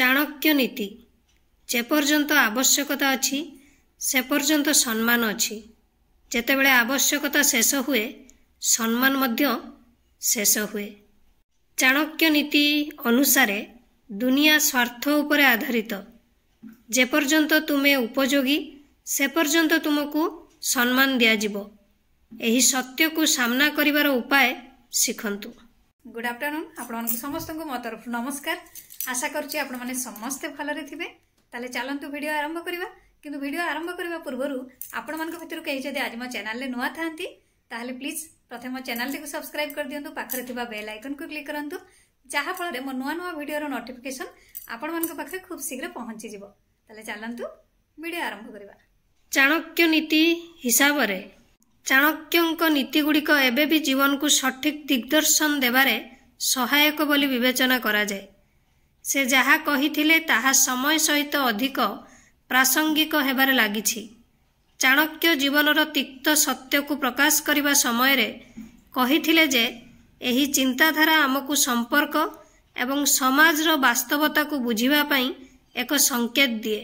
चाणक्य नीति जेपर्यंत आवश्यकता अच्छी से पर्यंत सम्मान अच्छी जेतेबेले आवश्यकता शेष हुए सम्मान मध्य शेष हुए। चाणक्य नीति अनुसार दुनिया स्वार्थ उपर आधारित जेपर्यंत तुमे उपयोगी से पर्यंत तुमको सम्मान दियाजिबो। एही सत्य को सामना करिवार उपाय शिखंतु। गुड आफ्टरनून आपण समस्त को मो तरफ नमस्कार। आशा करुच्ची आपण माने समस्ते भलरे थिबे। ताले चलंतु वीडियो आरंभ करिवा। किंतु वीडियो आरंभ करबा पूर्वरु आपण मानक भितर कहि जदि आज मो चैनल ले नुआ थांती ताले प्लीज प्रथम चैनल को सब्सक्राइब कर दियंतु। पाखरे थिबा बेल आइकन को क्लिक करंतु जहा फल मो नुआ नुआ वीडियो रो नोटिफिकेशन आपण मानक पाखरे खूब शीघ्र पहुंची जिवो। ताले चलंतु वीडियो आरंभ करिवा। चाणक्य नीति हिसाब रे चाणक्यंक नीति गुड़िक एबे भी जीवन को सठिक दिग्दर्शन देवारे सहायक बोली विवेचना करा जाए। से जहा कहिथिले ताहा समय सहित अधिक प्रासंगिक हेबारे लागिछि। चाणक्य जीवनर तिक्त सत्य को प्रकाश करिबा समय रे कहिथिले जे एही चिंताधारा आमको संपर्क एवं समाज रो वास्तवता को बुझिबा पई एक संकेत दिए।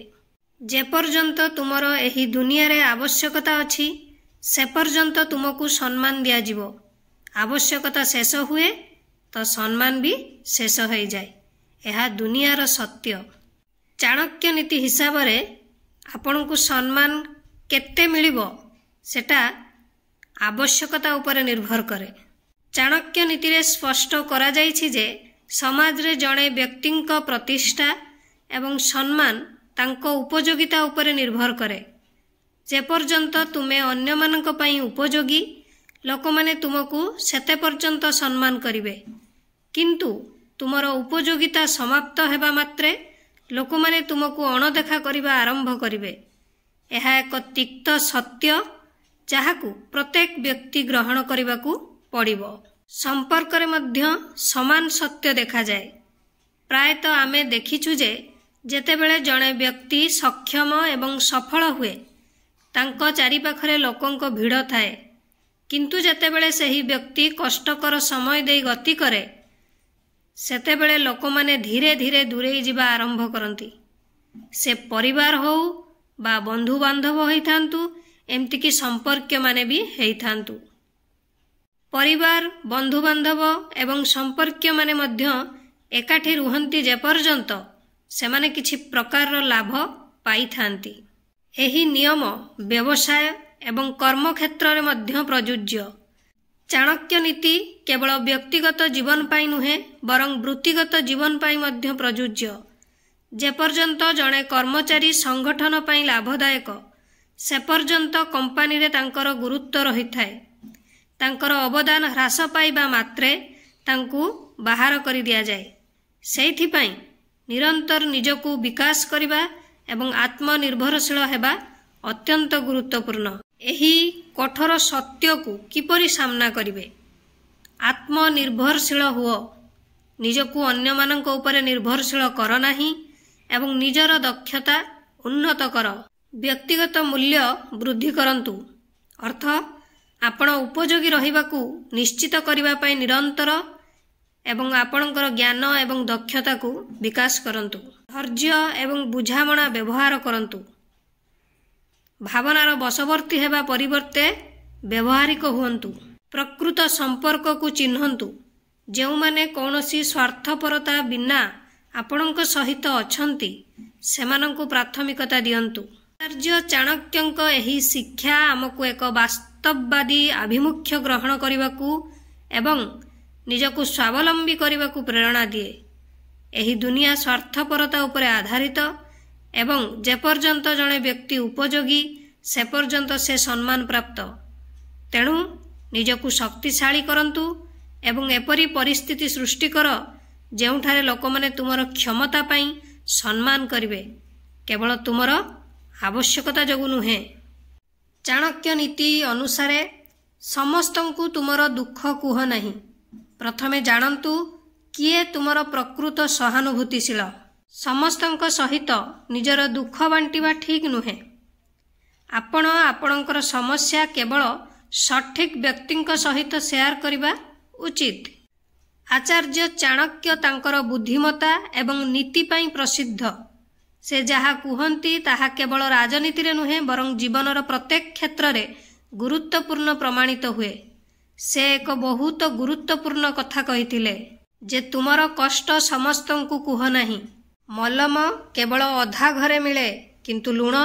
जे पर्यंत तुमर एही दुनिया रे आवश्यकता अछि से पर्यंत तुमको सम्मान दिया जिवो। आवश्यकता शेष हुए तो सम्मान भी शेष हो जाए। यह दुनियार सत्य। चाणक्य नीति हिसाब रे आपण को सम्मान केते मिलिबो सेटा आवश्यकता उपरे निर्भर करे। चाणक्य नीति रे स्पष्ट करा जाइछि जे समाज रे जणे व्यक्तिंक प्रतिष्ठा एवं सम्मान तांको उपयोगिता उपरे निर्भर करे। जे पर्यंत तुमे अन्य मानक पई उपयोगी लोक माने तुमको सेते पर्यंत सम्मान करिवे। किंतु तुमर उपयोगिता समाप्त हेबा मात्रे लोक माने तुमको अणदेखा करिबा आरंभ करिवे। एहा एक तिक्त सत्य जाहाकू प्रत्येक व्यक्ति ग्रहण करिबाकू पड़िबो। संपर्क रे मध्य समान सत्य देखा जाए। प्रायतः आमे देखिछु जे जेतेबेले जणे व्यक्ति सक्षम एवं सफल हुए तांको चारि पाखरे लोकंक भीड़ थाए। किंतु जेतेबेले सही व्यक्ति कष्टकर समय दे गति करे सेतेबेले लोक माने धीरे धीरे दूरेई जिबा आरंभ करंती। से परिवार हो बा बंधु बांधव होई थांतु एमती की संपर्क माने भी हेई थांतु। परिवार बंधु बांधव एवं संपर्क माने मध्य एकाठी रुहंती जे पर्यंत से माने किछि प्रकार रो लाभ पाई थांती। एही नियम व्यवसाय एवं कर्म क्षेत्र रे मध्य प्रयोज्य। चाणक्य नीति केवल व्यक्तिगत जीवन पाई नुहे बरं वृत्तिगत जीवन पाई मध्य प्रयोज्य। जे पर्यंत जणे कर्मचारी संगठन पाई लाभदायक से पर्यंत कंपनी रे तांकर गुरुत्व रही थाए। तांकर अवदान ह्रास पाइबा मात्रे तांकू बाहर करि दिया जाए। सेथि पाई निरंतर निजको विकास करिबा एवं आत्मनिर्भरशील हेबा अत्यंत गुरुत्वपूर्ण। एही कठोर सत्य को किपरि सामना करिवे। आत्मनिर्भरशील हुओ। निजको अन्य मानक उपरे निर्भरशील कर नाही एवं निजर दक्षता उन्नत कर। व्यक्तिगत मूल्य वृद्धि करंतु। अर्थ आपण उपयोगी रहिबाकू निश्चित करिबा पई निरंतर एवं आपणकर ज्ञान एवं दक्षता को विकास करंतु। धैर्य एवं बुझामणा व्यवहार करंतु। भावनार बशवर्ती हेबा परिवर्ते व्यवहारिक हुअन्तु। प्रकृत संपर्क को चिन्हन्तु। जेउ माने कौनसी स्वार्थपरता बिना आपणक सहित अछंती सेमानंकु प्राथमिकता दियन्तु। आचार्य चाणक्यंक एही शिक्षा आमको एक वास्तववादी आभिमुख्य ग्रहण करिबाकू एवं निजको स्वावलंबी करिबाकू प्रेरणा दिए। एही दुनिया स्वार्थपरता उपरे आधारित एवं जे पर्यंत जणे व्यक्ति उपयोगी से पर्यंत से सम्मान प्राप्त। तेणु निजको शक्तिशाली करंतु एवं एपरी परिस्थिति सृष्टि कर जेउठारे लोक माने तुमर क्षमता पई सम्मान करिवे केवल तुमर आवश्यकता जगु नुहे। चाणक्य नीति अनुसार समस्तंकु तुमर दुख कुह नहीं। प्रथमे जानंतु किए तुमर प्रकृत सहानुभूतिशील। समस्तंक सहित निजर दुख बांटिबा ठीक नुहे। आपण आपणकर समस्या केवल सठिक व्यक्तिंक सहित शेयर करिबा उचित। आचार्य चाणक्य तांकर बुद्धिमता एवं नीति पाई प्रसिद्ध। से जहा कुहंती ताहा केवल राजनीति रे नुहे बरं जीवनर प्रत्येक क्षेत्र रे गुरुत्वपूर्ण प्रमाणित हुए। से एक बहुत गुरुत्वपूर्ण कथा कहिथिले जे तुमर कष्ट समस्तंकु कुह नाही। मलम केवल अधा घरे मिले किंतु लुण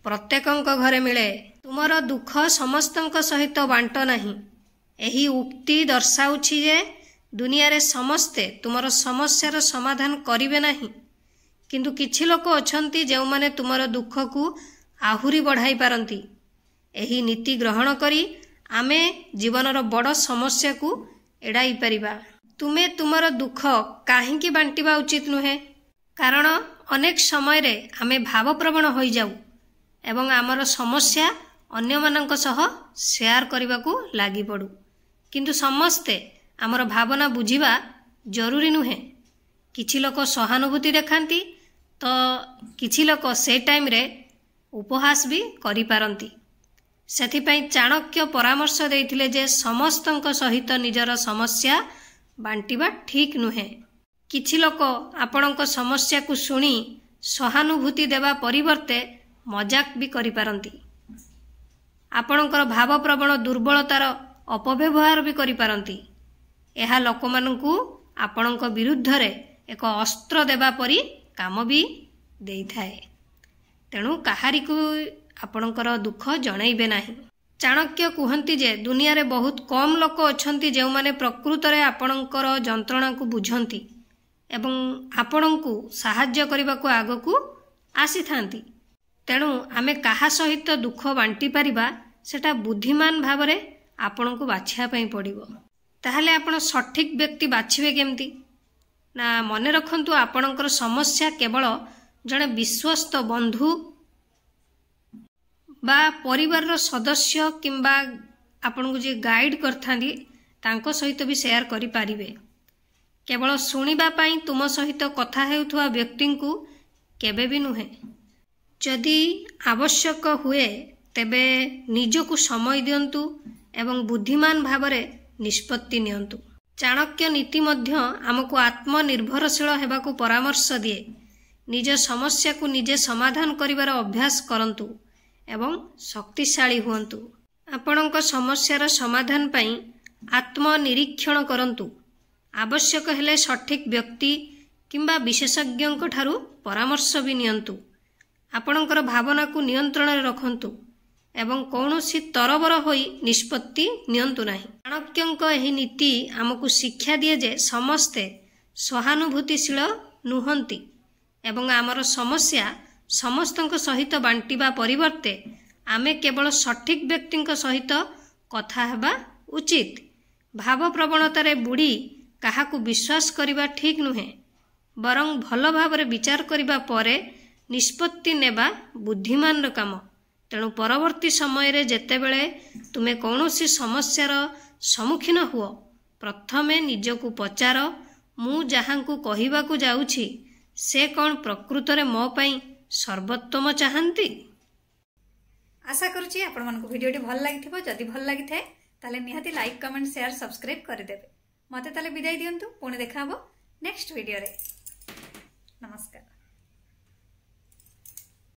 प्रत्येकंक घरे मिले। तुमर दुख समस्तंक सहित बांट नाही। एही उक्ति दर्शाउछि जे दुनिया रे समस्ते तुमर समस्यार समाधान करिवे नाही, किंतु किछि लोक अछंती जे माने तुमर दुख को आहुरी बढ़ाई पारंती। एही नीति ग्रहण करी आमे जीवनर बड़ समस्या को एड़ाई परिबा। तुमे तुमर दुख काहींकी बांटिबा उचित नुहे, कारण अनेक समय रे आमे भावप्रवण होई जाऊ एवं आमर समस्या अन्य मानक सह शेयर करबा को लागि पड़ू। किंतु समस्ते आमर भावना बुझिबा जरूरी नुहे। किछि लोक सहानुभूति देखांती तो किछि लोक से टाइम रे उपहास भी करि पारंती। सेथिपई चाणक्य परामर्श देइथिले जे समस्तंक सहित निजर समस्या बांटिबा ठीक नुहे। किछि लोक आपणक समस्या को सुनी सहानुभूति देवा परिवर्ते मजाक भी करि पारंती। आपणकर भावप्रवण दुर्बलतार अपव्यवहार भी करि पारंती। एहा लोकमानंकु आपणक विरुद्ध रे एक अस्त्र देवा परी काम भी देई थाए। तेणु काहारी को आपणकर दुख जणाइबे नाही। चाणक्य कुहंती जे दुनिया रे बहुत कम लोक अछंती जे माने प्रकृत रे आपणकर जंत्रणा को बुझंती एवं आपणंकु सहाय्य करबा को आगो को आसी थांती। तेणु आमे काहा सहित दुख बांटी पारिबा सेटा बुद्धिमान भावरे आपणंकु बाछिया पई पड़िबो। ताहले आपण सठिक व्यक्ति बाछिबे केमती ना, मने रखंतु आपणकर समस्या केवल जणे विश्वस्त बंधु बा परिवार सदस्य किंबा आपन को जे गाइड करथांदी तांको सहित भी शेयर करि पारिबे। केवल सुनिबा पई तुम सहित कथा हेउथुवा व्यक्ति को केबे भी नुहे। जदि आवश्यक हुए तेबे निजको समय दियंतु एवं बुद्धिमान भावरे निष्पत्ति नियंतु। चाणक्य नीति मध्य आमको आत्मनिर्भरशील हेबाकू परामर्श दिए। निज समस्या को निजे समाधान करिवार अभ्यास करंतु एवं शक्तिशाली हुअंतु। आपणक समस्यार समाधान पई आत्मनिरीक्षण करंतु। आवश्यक हेले सठिक व्यक्ति किंबा विशेषज्ञ ठारू परामर्श भी नियंतु। आपणकर भावना को नियंत्रण रे रखंतु एवं कौनसी तरबर होई निष्पत्ति नियंतु नाही। चाणक्यंक एही नीति आमको शिक्षा दिए जे समस्ते सहानुभूतिशील नुहंती एवं आमर समस्या समस्तंक सहित बांटिबा परिवर्ते आमे केवल सठिक व्यक्तिंक सहित कथा हेबा उचित। भाव प्रवणतारे बुड़ी काहाकू विश्वास करिबा ठीक नुहे, बरं भल भावरे विचार करिबा परे निष्पत्ति नेबा बुद्धिमान रो काम। तेणु परवर्ती समय रे जेतेबेले तुमे कौनसी समस्यार सम्मुखीन हुओ, प्रथमे निजको पचार मु जहाँकू कहिबाकू जाउछि से कौन प्रकृत रे मो पई सर्वोत्तम चाहंती। आशा करूची आपण मानको भिडियोटी भल लागिथिबो। जदि भल लागिथे ताले निहाती लाइक कमेंट शेयर सब्सक्राइब कर देबे। मते ताले विदाई दियंतु। पुणी देखा हबो नेक्स्ट वीडियो रे। नमस्कार।